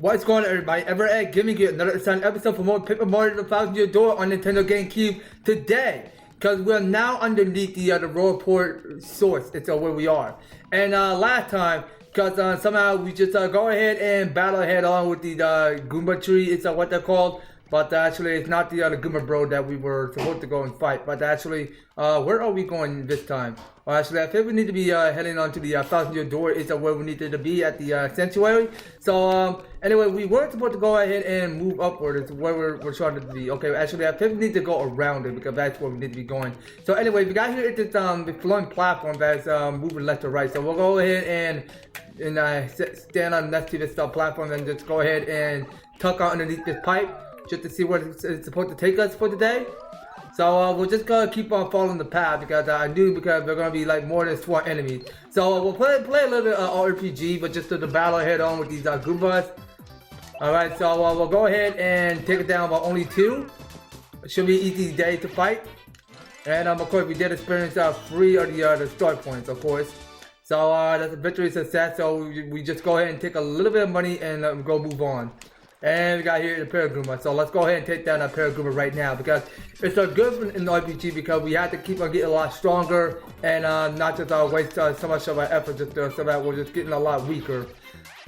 What's going on, everybody? EVER-TASTIC giving you another exciting episode for more Paper Mario The Thousand Year Door on Nintendo Gamecube today. Because we're now underneath the Rougeport Sewers. It's where we are. And last time, because somehow we just go ahead and battle head on with the Goomba tree. It's what they're called. But actually, it's not the Goomba bro that we were supposed to go and fight. But actually, where are we going this time? Well, actually, I think we need to be heading on to the Thousand Year Door. It's where we needed to be at the Sanctuary. So, anyway, we were supposed to go ahead and move upward. It's where we're trying to be. Okay, actually, I think we need to go around it because that's where we need to be going. So, anyway, we got here at this the flowing platform that's moving left to right. So, we'll go ahead and stand on next to this platform and just go ahead and tuck out underneath this pipe, just to see where it's supposed to take us for today. So we'll just keep on following the path because I knew because they're gonna be like more than 4 enemies. So we'll play a little bit of RPG, but just to the battle head on with these Goombas. Alright, so we'll go ahead and take it down by only 2. It should be an easy day to fight. And of course we did experience 3 of the start points, of course. So that's a victory success. So we just go ahead and take a little bit of money and go move on. And we got here the Paragoomba, so let's go ahead and take down that Paragoomba right now because it's a good in the RPG because we have to keep on getting a lot stronger and not just waste so much of our effort just so that we're just getting a lot weaker.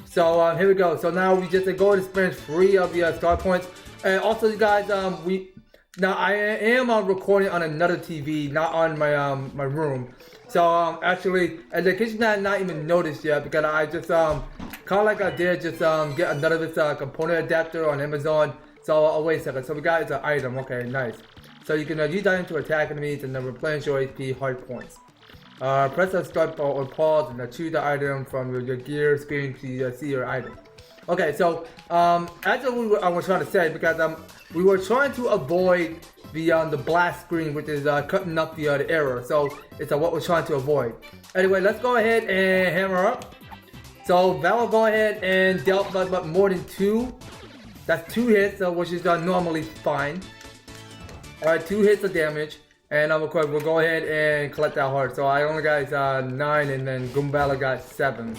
So here we go. So now we just go and experience 3 of the star points. And also, you guys, I am recording on another TV, not on my my room. So actually, and in case you not even noticed yet, because I just kind of like I did just get another this component adapter on Amazon. So wait a second. So we got it's an item. Okay, nice. So you can use that item to attack enemies and then replenish your HP hard points. Press the start or pause and choose the item from your gear screen to see your item. Okay, so as I was trying to say, because we were trying to avoid the blast screen, which is cutting up the error. So it's what we're trying to avoid. Anyway, let's go ahead and hammer up. So that will go ahead and dealt but more than 2. That's 2 hits, which is normally fine. Alright, 2 hits of damage. And of course, we'll go ahead and collect that heart. So I only got 9 and then Goombala got 7.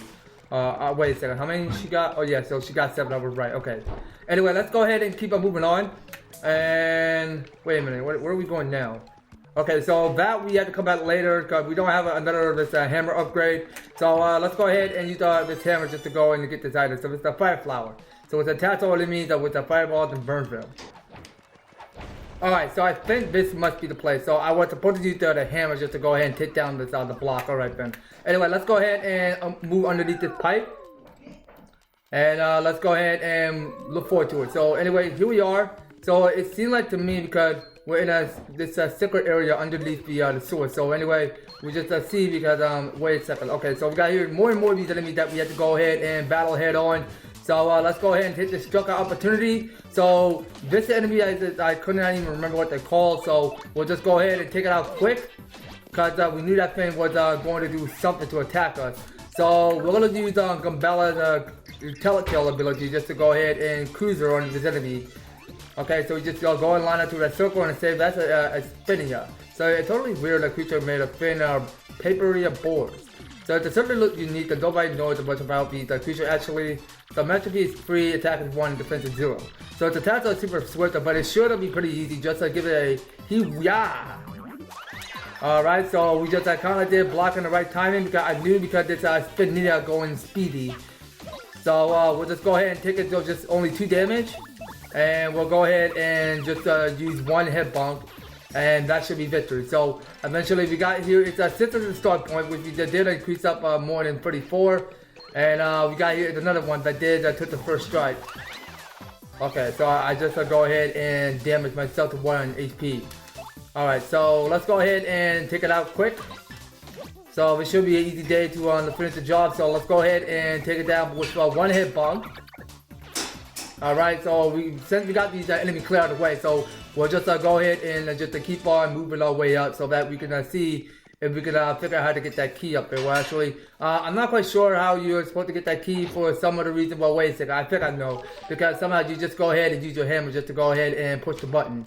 Wait a second, how many she got? Oh yeah, so she got 7, I was right, okay. Anyway, let's go ahead and keep on moving on. And wait a minute, where are we going now? Okay, so that we have to come back later because we don't have another this hammer upgrade. So let's go ahead and use this hammer just to go in and get this item. So it's the fire flower. So it's attached to all enemies with the fireballs and burn them. Alright, so I think this must be the place. So I was supposed to use the hammer just to go ahead and take down this the block. Alright then. Anyway, let's go ahead and move underneath this pipe. And let's go ahead and look forward to it. So anyway, here we are. So it seemed like to me because we're in this secret area underneath the sewer. So anyway, we just see because wait a second. Okay, so we got here more and more of these enemies that we have to go ahead and battle head on. So let's go ahead and hit this struck opportunity. So this enemy I couldn't even remember what they're called. So we'll just go ahead and take it out quick because we knew that thing was going to do something to attack us. So we're gonna use Goombala's Telltale ability just to go ahead and cruiser on this enemy. Okay, so we just go and line up to that circle and say that's a spinia. So it's totally weird, a creature made of thin, papery boards. So it certainly looks unique and nobody knows much about these creature actually. So Mastery is free, attack is 1, defense is 0. So its attacks are super swift, but it should be pretty easy just to give it a hee-yah. Alright, so we just kind of did block in the right timing because I knew because it's spinia going speedy. So we'll just go ahead and take it to just only 2 damage. And we'll go ahead and just use 1 hit bump, and that should be victory. So eventually we got here, it's 6 at the start point, which we did increase up more than 34. And we got here another one that took the first strike. Okay, so I just go ahead and damage myself to 1 HP. Alright, so let's go ahead and take it out quick. So it should be an easy day to finish the job. So let's go ahead and take it down with 1 hit bump. Alright, so since we got these enemy clear out of the way, so we'll just go ahead and just keep on moving our way up so that we can see if we can figure out how to get that key up there. Well, actually, I'm not quite sure how you're supposed to get that key for some other reason. Well, wait a second, I think I know. Because somehow you just go ahead and use your hammer just to go ahead and push the button.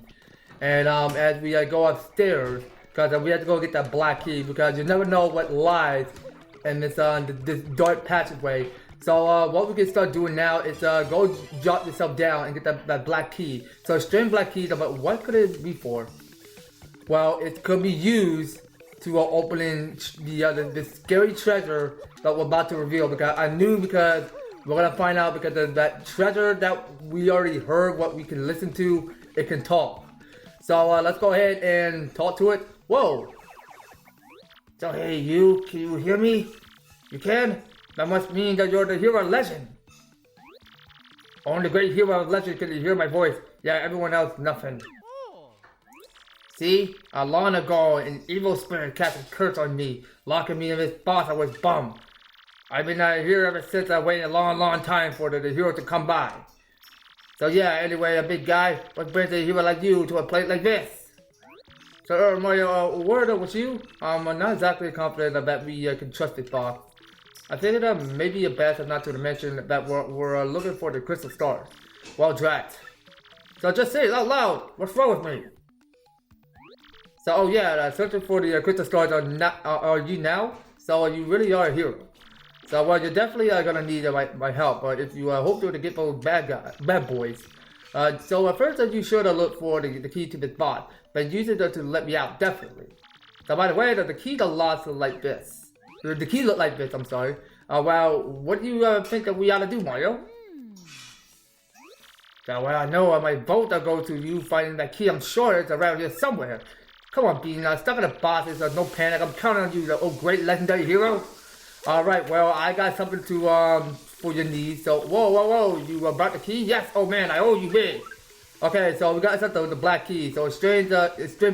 And as we go upstairs, because we have to go get that black key, because you never know what lies in this dark passageway. So what we can start doing now is go drop yourself down and get that black key. So string black key, but what could it be for? Well, it could be used to opening the scary treasure that we're about to reveal. Because I knew, because we're gonna find out, because of that treasure that we already heard, what we can listen to, it can talk. So let's go ahead and talk to it. Whoa! So hey, can you hear me? You can? That must mean that you're the hero legend. Only the great hero legend can hear my voice. Yeah, everyone else, nothing. See? Long ago, an evil spirit cast a curse on me, locking me in this box I was bummed. I've been here ever since. I waited a long time for the hero to come by. So yeah, anyway, a big guy, what brings a hero like you to a place like this? So my word with you, I'm not exactly confident that we can trust this box. I think that maybe a best not to mention that we're looking for the crystal stars. Well, drat. So just say it out loud. What's wrong with me? So, oh yeah, searching for the crystal stars are you now? So you really are a hero. So, well, you're definitely gonna need my help. But if you hope to get those bad boys, so first you should look for the key to this box, but use it to let me out, definitely. So by the way, the key to lock look like this. The key look like this. I'm sorry. Well, what do you think that we ought to do, Mario? So, well, I know my vote will go to you finding that key. I'm sure it's around here somewhere. Come on, Bean, stuck in the box, there's no panic. I'm counting on you, the great legendary hero. Alright, well, I got something to, for your needs. So, whoa, you brought the key? Yes, oh man, I owe you big. Okay, so we got something with the black key. So, it's strange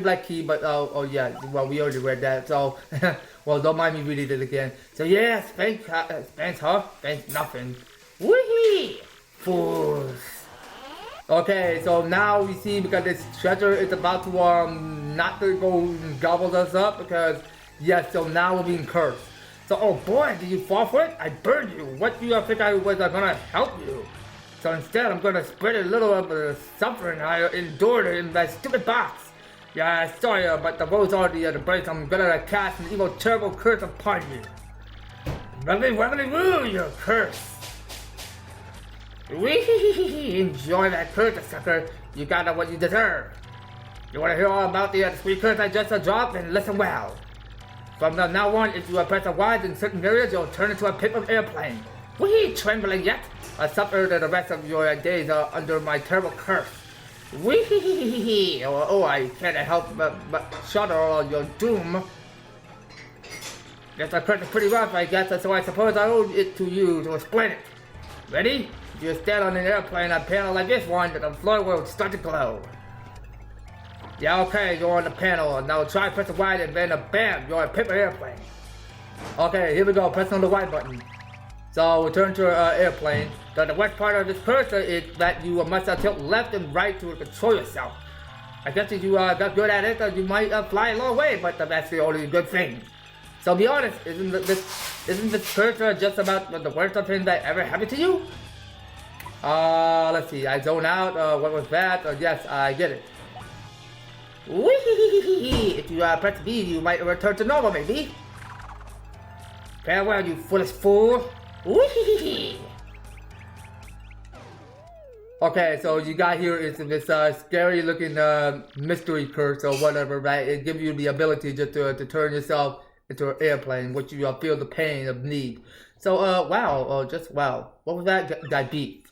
black key, but, oh yeah, well, we already read that. So, well, don't mind me reading it again. So, yeah, thanks, huh? Thanks, nothing. Wee-hee! Fools. Okay, so now we see, because this treasure is about to not to go gobble us up, because yes, so now we're being cursed. So, oh boy, did you fall for it? I burned you. What do you think I was gonna help you? So instead, I'm gonna spread a little of the suffering I endured in that stupid box. Yeah, sorry, but the roads are the breaks. I'm gonna cast an evil, terrible curse upon you. Rubbly woo, you're cursed. Wee! Enjoy that curse, sucker. You got what you deserve. You want to hear all about the sweet curse I just dropped? Then listen well. From now on, if you press a Y in certain areas, you'll turn into a paper airplane. Wee! Trembling yet? I suffered the rest of your days under my terrible curse. Wee! Oh, I can't help but shudder all your doom. This curse is pretty rough, I guess, so I suppose I owe it to you to explain it. Ready? If you stand on an airplane on a panel like this one, the floor will start to glow. Yeah, okay, you're on the panel. Now try press the Y and then bam, you're a paper airplane. Okay, here we go, press on the Y button. So we turn to an airplane. The worst part of this cursor is that you must tilt left and right to control yourself. I guess if you got good at it, you might fly a long way, but that's the only good thing. So be honest, isn't this cursor just about the worst of things that ever happened to you? Let's see, I zone out, what was that? Yes, I get it. Wee! If you press B, you might return to normal, maybe. Farewell, you foolish fool. Wee! Okay, so you got here is this scary looking mystery curse or whatever, right? It gives you the ability just to turn yourself into an airplane, which you feel the pain of need. So, wow, just wow. What was that guy beat?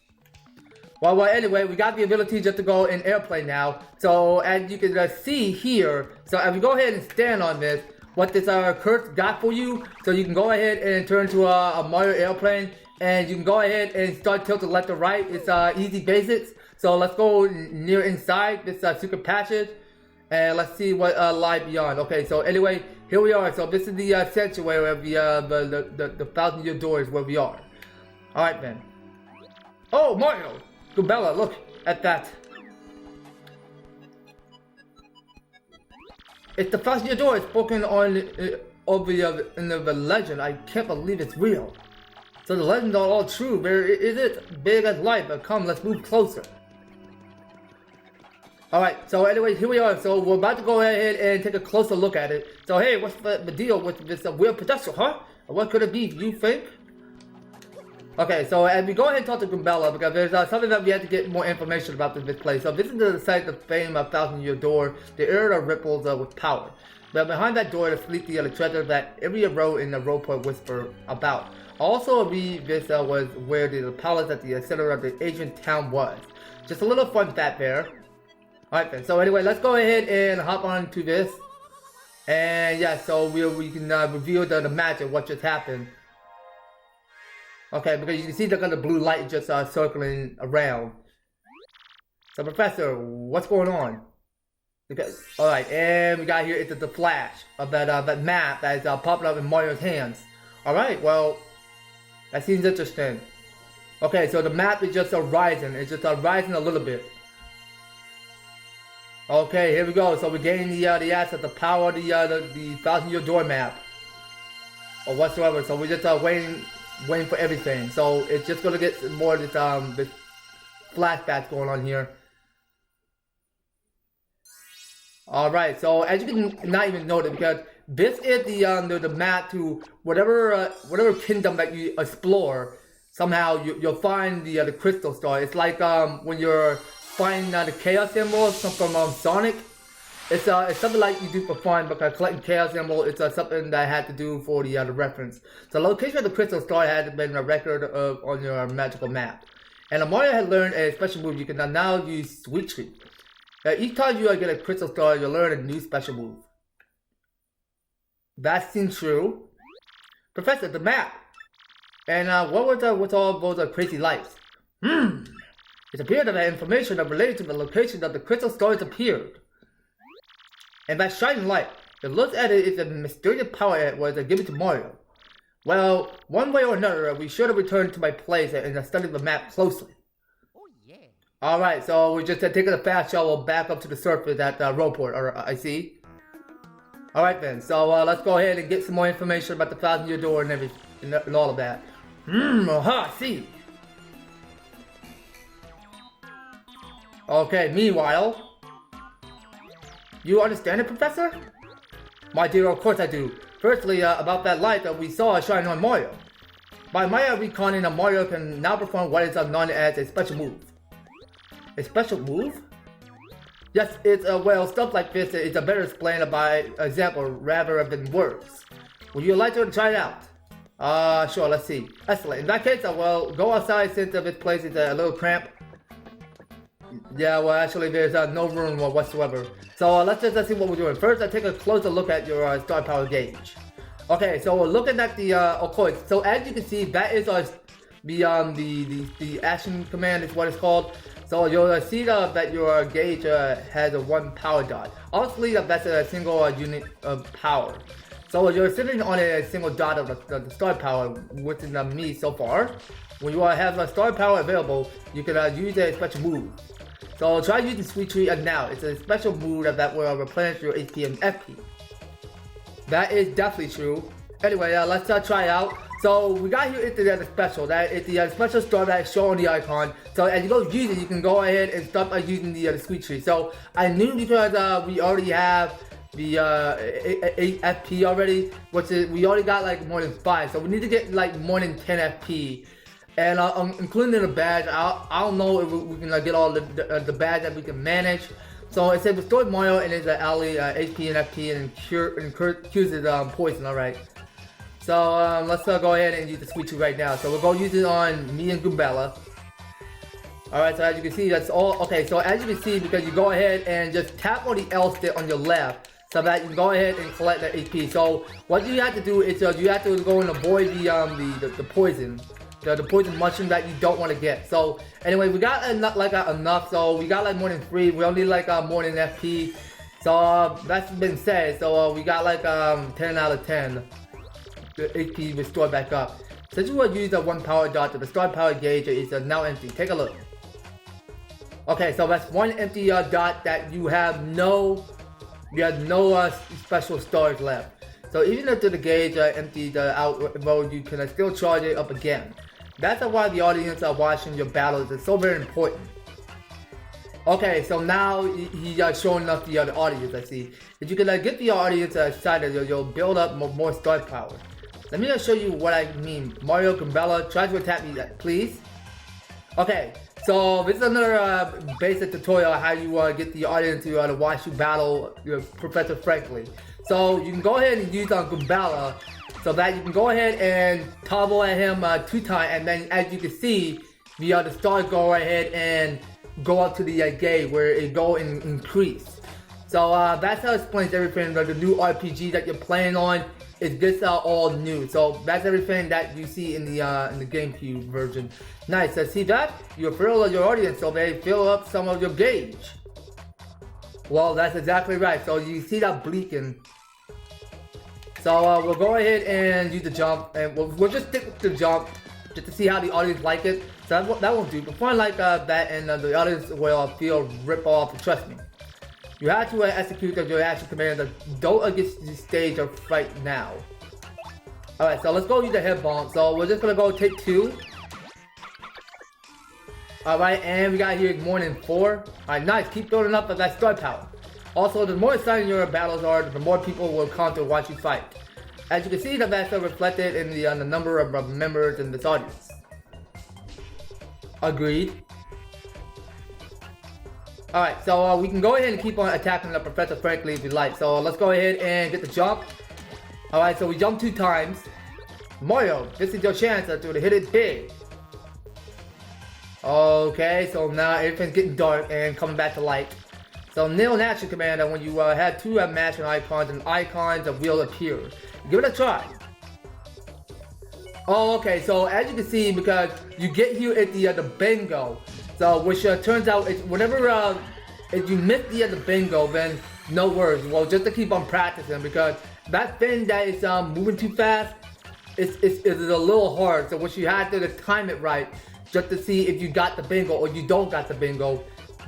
Well, anyway, we got the ability just to go in airplane now. So, as you can see here, so if you go ahead and stand on this, what this curse got for you, so you can go ahead and turn to a Mario airplane, and you can go ahead and start tilting left to right. It's easy basics. So let's go near inside this secret passage, and let's see what lies beyond. Okay, so anyway, here we are. So this is the sanctuary of the thousand-year door is where we are. All right then. Oh, Mario! Gubella, look at that. It's the thousand-year door. It's spoken on in the legend. I can't believe it's real. So the legends are all true. Where is it? Big as life. But come, let's move closer. Alright, so anyway, here we are. So we're about to go ahead and take a closer look at it. So hey, what's the deal with this weird pedestal, huh? What could it be, you think? Okay, so as we go ahead and talk to Gumbella, because there's something that we have to get more information about this place. So this is the site of fame of Thousand-Year Door, the area that ripples with power. But behind that door is sleepy the treasure that every road in the Rogueport whisper about. Also, this was where the palace at the center of the ancient town was. Just a little fun fact there. Alright then, so anyway, let's go ahead and hop on to this. And yeah, so we can reveal the magic, what just happened. Okay, because you can see the blue light just circling around. So Professor, what's going on? Alright, and we got here it's the flash of that map that is popping up in Mario's hands. Alright, well, that seems interesting. Okay, so the map is just rising. It's just rising a little bit. Okay, here we go. So we're getting the asset, the power of the Thousand-Year Door map. Or whatsoever. So we're just waiting for everything. So it's just gonna get more of this flashbacks going on here. Alright, so as you can not even notice, because this is the map to whatever kingdom that you explore. Somehow you'll find the crystal star. It's like when you're finding the chaos emeralds from Sonic. It's something like you do for fun, because collecting chaos emerald it's something that I had to do for the reference. So the location of the crystal star had been a record on your magical map. And Mario had learned a special move. You can now use Sweet Treat. Each time you get a crystal star, you'll learn a new special move. That seems true. Professor, the map. And what was all those crazy lights? It appeared that information that related to the location of the crystal stars appeared. And that shining light, it looks at it is a mysterious power it was given to Mario. Well, one way or another, we should have returned to my place and studied the map closely. Oh yeah. Alright, so we're just taking a fast shuttle back up to the surface at Rogueport, or I see. Alright then, so let's go ahead and get some more information about the Thousand-Year Door and everything, and all of that. See. Okay, meanwhile, you understand it, Professor? My dear, of course I do. Firstly, about that light that we saw shining on Mario. By my reconning, Mario can now perform what is known as a special move. A special move? Yes, it's well, stuff like this is better explained by example rather than words. Would you like to try it out? Sure, let's see. Excellent. In that case, well, go outside since this place is a little cramped. Yeah, well, actually, there's no room whatsoever. So let's see what we're doing. First, I take a closer look at your star power gauge. Okay, so we're looking at the of course. So as you can see, that is the action command is what it's called. So you'll see that your gauge has a 1 power dot. Obviously, that's a single unit of power. So you're sitting on a single dot of the star power, which is me so far. When you have a star power available, you can use a special move. So try using Sweet Treat now. It's a special move that will replenish your HP and FP. That is definitely true. Anyway, let's try it out. So we got here into the special. That is the special star that is shown on the icon. So as you go use it, you can go ahead and start using the Sweet Treat. So I knew because we already have the 8 FP already, which is we already got like more than 5. So we need to get like more than 10 FP. And including the badge, I don't know if we can get all the badge that we can manage. So it says restore Mario and his alley HP and FP and cures his poison. Alright. So let's go ahead and use the Sweet Treat right now. So we'll go use it on me and Goombella. Alright, so as you can see, that's all. Okay, so as you can see, because you go ahead and just tap on the L stick on your left, so that you can go ahead and collect the HP. So what you have to do is you have to go and avoid the poison. The poison mushroom that you don't want to get. So anyway, we got enough. So we got like more than 3. We only like more than FP. So that's been said. So we got like 10 out of 10. The HP restored back up. Since you will use the 1 power dot, the star power gauge is now empty. Take a look. Okay, so that's 1 empty dot that you have no special stars left. So even if the gauge emptied out mode, you can still charge it up again. That's why the audience are watching your battles. It's so very important. Okay, so now he's showing up the audience. I see. If you can get the audience excited, you'll build up more star power. let me just show you what I mean. Mario Gumbella, try to attack me, please. Okay, so this is another basic tutorial on how you get the audience to watch you battle Professor Frankly. So you can go ahead and use Gumbella, so that you can go ahead and toggle at him 2 times, and then as you can see, the stars go ahead and go up to the gate where it go and increase. So that's how it explains everything. The new RPG that you're playing on is just all new. So that's everything that you see in the GameCube version. Nice. So see that? You fill your audience so they fill up some of your gauge. Well, that's exactly right. So you see that blinking. So we'll go ahead and use the jump, and we'll just stick with the jump just to see how the audience like it. So that won't do. But fun like that, and the audience will feel rip off. Trust me. You have to execute your action command. Don't against the stage of right now. Alright, so let's go use the head bomb. So we're just gonna go take 2. Alright, and we got here more than 4. Alright, nice. Keep building up that star power. Also, the more exciting your battles are, the more people will come to watch you fight. As you can see, that's reflected in the number of members in this audience. Agreed. Alright, so we can go ahead and keep on attacking the Professor Frankly if you like. So let's go ahead and get the jump. Alright, so we jump 2 times. Mario, this is your chance to hit it big. Okay, so now everything's getting dark and coming back to light. So nail an action command when you have 2 matching icons, and icons will appear. Give it a try. Oh, okay, so as you can see, because you get here at the bingo, so which turns out it's whenever if you miss the bingo, then no worries. Well, just to keep on practicing, because that thing that is moving too fast is a little hard. So what you have to time it right, just to see if you got the bingo or you don't got the bingo.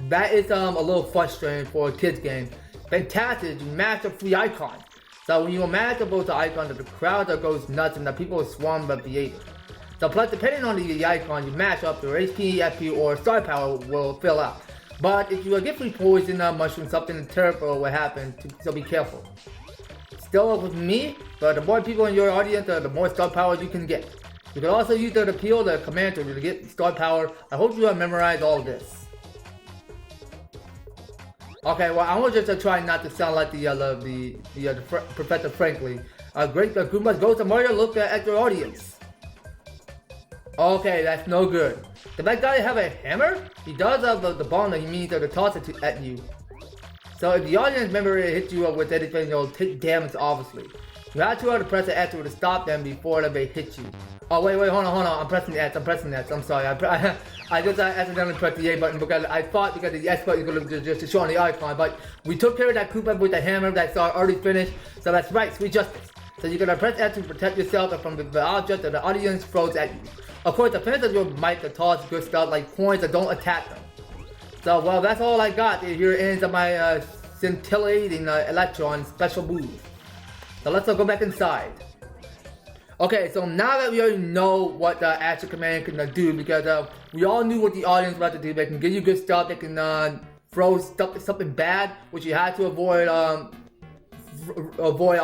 That is a little frustrating for a kids game. Fantastic, you mash up 3 icons. So when you mash up both the icons, the crowd goes nuts and the people swarm the theater. So plus, depending on the icon you mash up, your HP, FP, or star power will fill out. But if you get free poison, mushroom, something terrible will happen, so be careful. Still with me, but the more people in your audience, the more star power you can get. You can also use the appeal, the command to get star power. I hope you have memorized all of this. Okay, well, I want just to try not to sound like the Professor Frankly. Great, the Goombas goes to Mario, look at your audience. Okay, that's no good. Does that guy have a hammer? He does have the bomb that he means to toss it at you. So if the audience member hits you with anything, you'll take damage, obviously. You have to press the X to stop them before they hit you. Oh, wait, hold on. I'm pressing X. I'm sorry. I just accidentally pressed the A button because I thought because the X button is going to just show on the icon. But we took care of that Koopa with the hammer that's already finished. So that's right, sweet justice. So you're going to press X to protect yourself from the object that the audience throws at you. Of course, the fans of your might to toss good stuff like coins, so don't attack them. So, well, that's all I got. Here ends my scintillating electron special move. So let's go back inside. Okay, so now that we already know what the action command can do, because we all knew what the audience was about to do. They can give you good stuff, they can throw something bad, which you have to avoid a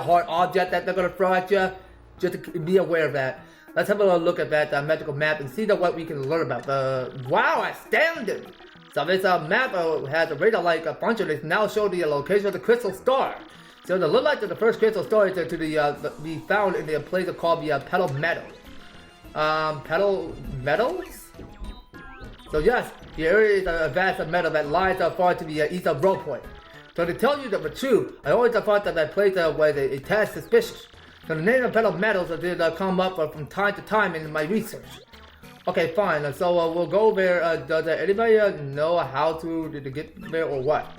hard object that they're going to throw at you. Just to be aware of that. Let's have a look at that magical map and see what we can learn about. Wow, astounding! So this map has a radar like a bunch of this now show the location of the crystal star. So it looks like the first crystal star is to be found in the place called the Petalburg Meadow. Petalburg Meadows? So yes, the area is a vast meadow that lies far to the east of Rogueport. So to tell you the truth, I always thought that place was a tad suspicious. So the name of Petalburg Meadows did come up from time to time in my research. Okay, fine. So we'll go there. Does anybody know how to get there or what?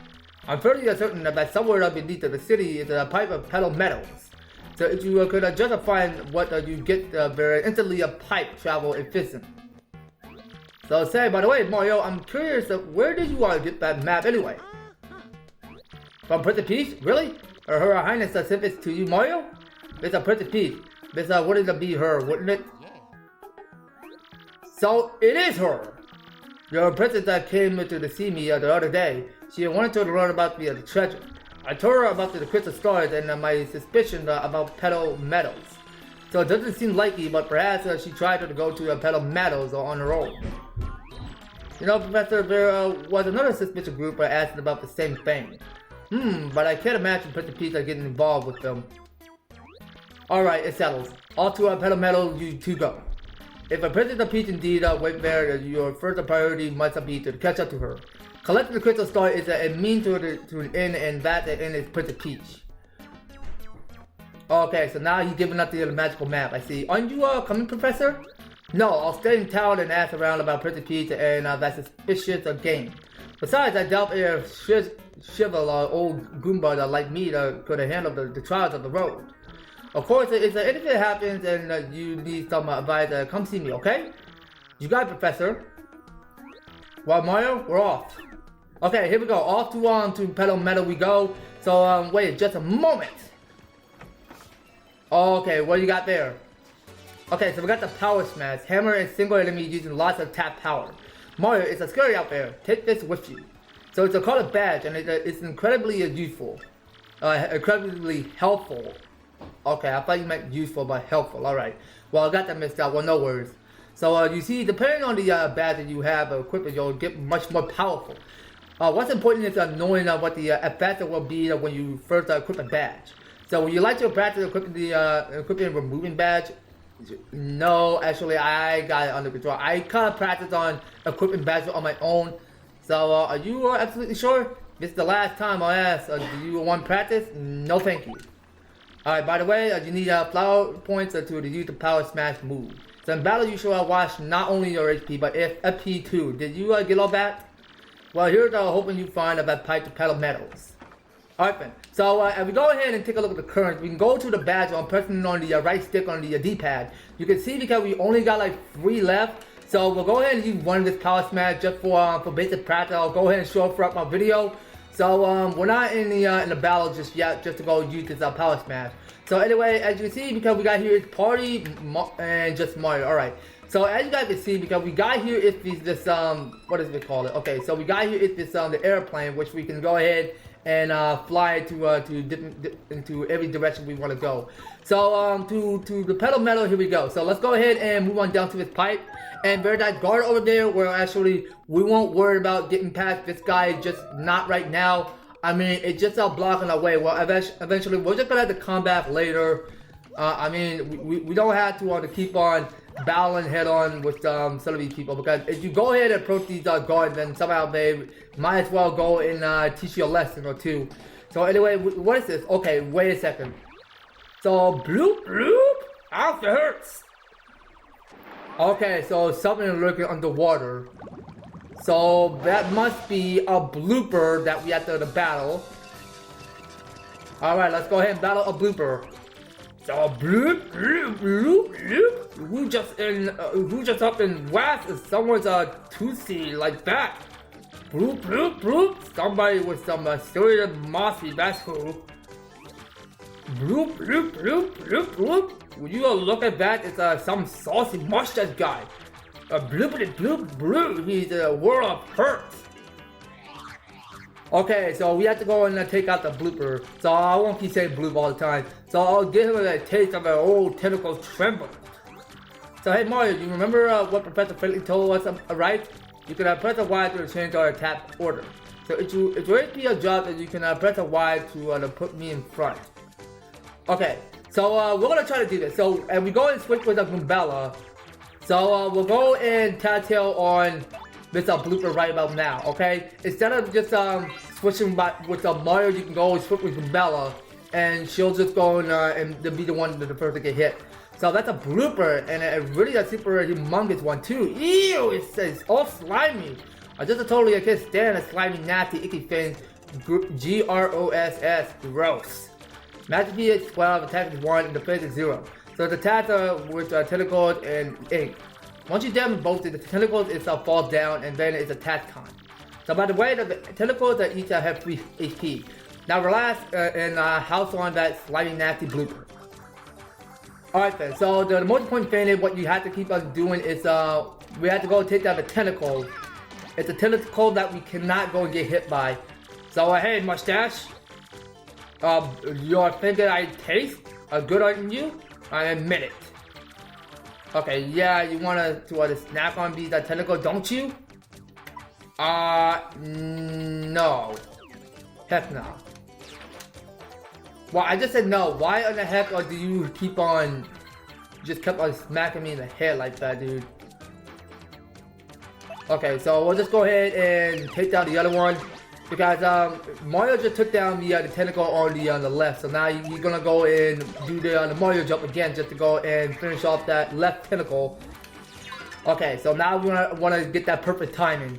I'm fairly certain that somewhere beneath the city is a pipe of Petalburg Meadows. So if you could just find what you get there, instantly a pipe travel efficient. So say, by the way, Mario, I'm curious, where did you get that map anyway? From Princess Peach? Really? Or Her Highness sent this to you, Mario? It's a Princess Peach. This wouldn't be her, wouldn't it? So it is her. Your princess that came to see me the other day. She wanted to learn about the treasure. I told her about the crystal stars and my suspicion about Petalburg Meadows. So it doesn't seem likely, but perhaps she tried to go to Petalburg Meadows on her own. You know, Professor, there was another suspicious group asking about the same thing. But I can't imagine Princess Peach getting involved with them. Alright, it settles. All to Petalburg Meadows, you two go. If a Princess Peach indeed went there, your first priority must be to catch up to her. Collecting the crystal star is a means to an end, and that end is Princess Peach. Okay, so now he's giving up the magical map. I see. Aren't you coming, Professor? No, I'll stay in town and ask around about Princess Peach and that suspicious game. Besides, I doubt if Shivel or old Goomba like me could have handled the trials of the road. Of course, if anything happens and you need some advice, come see me, okay? You got it, Professor. Well, Mario, we're off. Okay, here we go. Off to Petalburg Meadow we go. So, wait just a moment. Okay, what do you got there? Okay, so we got the Power Smash. Hammer and single enemy using lots of tap power. Mario, it's scary out there. Take this with you. So it's called a badge, and it's incredibly useful. Incredibly helpful. Okay, I thought you meant useful, but helpful. Alright. Well, I got that mixed up. Well, no worries. So, you see, depending on the badge that you have equipped, you'll get much more powerful. What's important is knowing what the effect will be when you first equip a badge. So, would you like to practice equipping and removing badge? No, actually, I got it under control. I kind of practiced on equipping badges on my own. So, are you absolutely sure? This is the last time I'll ask. Do you want practice? No, thank you. Alright, by the way, you need flower points to use the Power Smash move. So in battle, you should watch not only your HP, but FP too. Did you get all that? Well, here's hoping you find that pipe to Petalburg Meadows. Alright then, so if we go ahead and take a look at the current, we can go to the badge on pressing on the right stick on the D-pad. You can see because we only got like 3 left. So we'll go ahead and use one of this Power Smash just for basic practice. I'll go ahead and show up throughout my video. So we're not in the battle just yet, just to go use this Power Smash. So anyway, as you can see, because we got here is Party and just Mario. Alright. So as you guys can see, because we got here is this what is it called? Okay, so we got here is this the airplane, which we can go ahead and fly into every direction we want to go. So to the Petalburg Meadow, here we go. So let's go ahead and move on down to this pipe. And there's that guard over there where actually we won't worry about getting past this guy, just not right now. I mean, it's just blocking our way. Well, eventually we're just gonna have to combat later. I mean, we don't have to keep on battling head on with some of these people, because if you go ahead and approach these guards, then somehow they might as well go and teach you a lesson or two. So anyway, what is this? Okay, wait a second. So bloop bloop, ouch, it hurts. Okay, so something lurking underwater. So that must be a blooper that we have to battle. Alright, let's go ahead and battle a blooper. So bloop bloop bloop bloop. Who just up in west is someone's toothy like that. Bloop bloop bloop. Somebody with some serious mossy, that's who. Bloop bloop bloop bloop bloop. Would you look at that? It's some saucy mustache guy. Bloopity bloop bloop. He's a world of hurt. Okay, so we have to go and take out the blooper. So I won't keep saying bloop all the time. So I'll give him a taste of an old tentacle tremble. So hey Mario, you remember what Professor Friendly told us, right? You can press a Y to change our attack order. So it's going to be a job that you can press a Y to put me in front. Okay, so we're gonna try to do this. So and we go and switch with the Goombella. So we'll go and tattletale on this blooper right about now, okay? Instead of just switching with Mario, you can go and switch with Goombella, and she'll just go and be the one the first to get hit. So that's a blooper, and really a super humongous one too. Ew, it's all slimy. I totally can't stand a slimy, nasty, icky thing. Gross. Gross. Magic key is 12, attack is 1, and defense is 0. So the attacks are with tentacles and ink. Once you damage both, the tentacles falls down, and then it's attack time. So by the way, the tentacles each have 3 HP. Now relax and house on that slimy, nasty blooper. Alright then, so the most important thing is what you have to keep on doing is we have to go take down the tentacle. It's a tentacle that we cannot go and get hit by. So hey mustache, you're thinking I taste good on you? I admit it. Okay, yeah, you wanna to snack on these tentacles, don't you? No. Heck no. Well, I just said no. Why in the heck do you keep on, just kept on smacking me in the head like that, dude? Okay, so we'll just go ahead and take down the other one. Because Mario just took down the tentacle on the left, so now you're gonna go and do the Mario jump again just to go and finish off that left tentacle. Okay, so now we wanna get that perfect timing,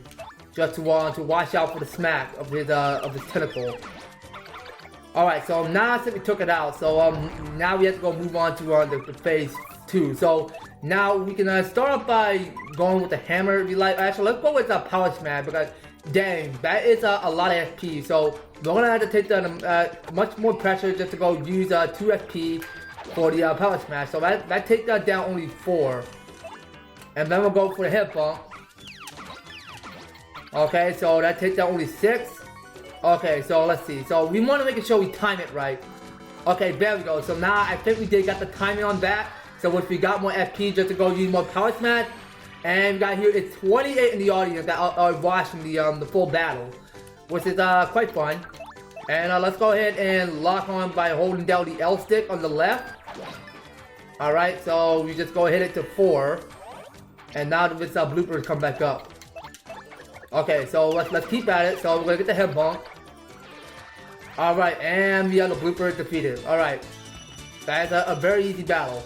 just to watch out for the smack of his tentacle. All right, so now since we took it out, so now we have to go move on to the phase 2. So now we can start off by going with the hammer if you like. Actually, let's go with the power smash because. Dang, that is a lot of FP, so we're gonna have to take much more pressure just to go use 2 FP for the power smash. So that takes that down only 4, and then we'll go for the hip bump. Okay, so that takes down only 6. Okay, so let's see. So we want to make sure we time it right. Okay, there we go. So now I think we did got the timing on that. So if we got more FP just to go use more power smash. And we got here, it's 28 in the audience that are watching the full battle, which is quite fun. And let's go ahead and lock on by holding down the L stick on the left. Alright, so we just go ahead it to 4. And now this blooper come back up. Okay, so let's keep at it. So we're gonna get the head bump. Alright, and the other blooper is defeated. Alright. That is a very easy battle.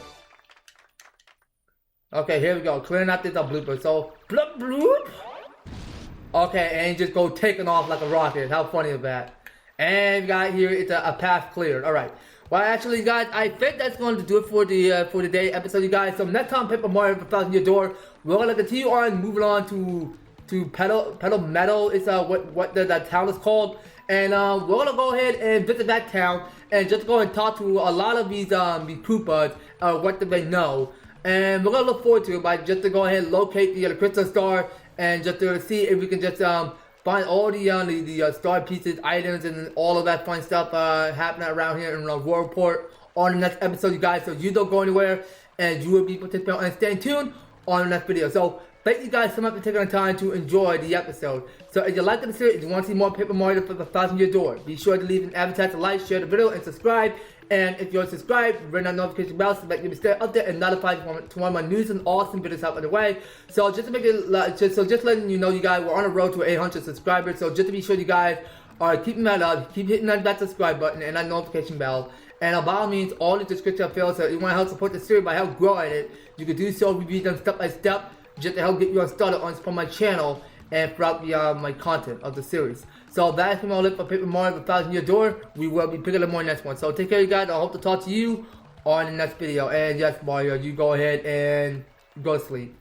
Okay, here we go. Clearing out this blooper. So, bloop bloop. Okay, and just go taking off like a rocket. How funny is that? And we got here, it's a path cleared. Alright. Well, actually, guys, I think that's going to do it for the day episode, you guys. So next time, Paper Mario Thousand Year Door, we're gonna continue on, moving on to Petalburg Meadow. It's what that town is called, and we're gonna go ahead and visit that town and just go and talk to a lot of these Koopas, what do they know. And we're gonna look forward to it by just to go ahead and locate the crystal star and just to see if we can just find all the star pieces, items, and all of that fun stuff happening around here in Rogueport on the next episode, you guys. So you don't go anywhere, and you will be participating and staying tuned on the next video. So thank you guys so much for taking the time to enjoy the episode. So if you like the series, if you want to see more Paper Mario for the 1,000 Year Door, be sure to leave an advertisement, like, share the video, and subscribe. And if you're subscribed, ring that notification bell so that you can stay up there and notified to one of my news and awesome videos out on the way. So just to make it, just letting you know, you guys, we're on the road to 800 subscribers. So just to be sure you guys are keeping that up, keep hitting that subscribe button and that notification bell. And by all means, all the description fields. So if you want to help support the series by help growing it, you can do so. We read them step by step, just to help get you started on my channel and throughout my content of the series. So that's all it for Paper Mario 1,000 Year Door. We will be picking up more next one. So take care, you guys. I hope to talk to you on the next video. And yes, Mario, you go ahead and go to sleep.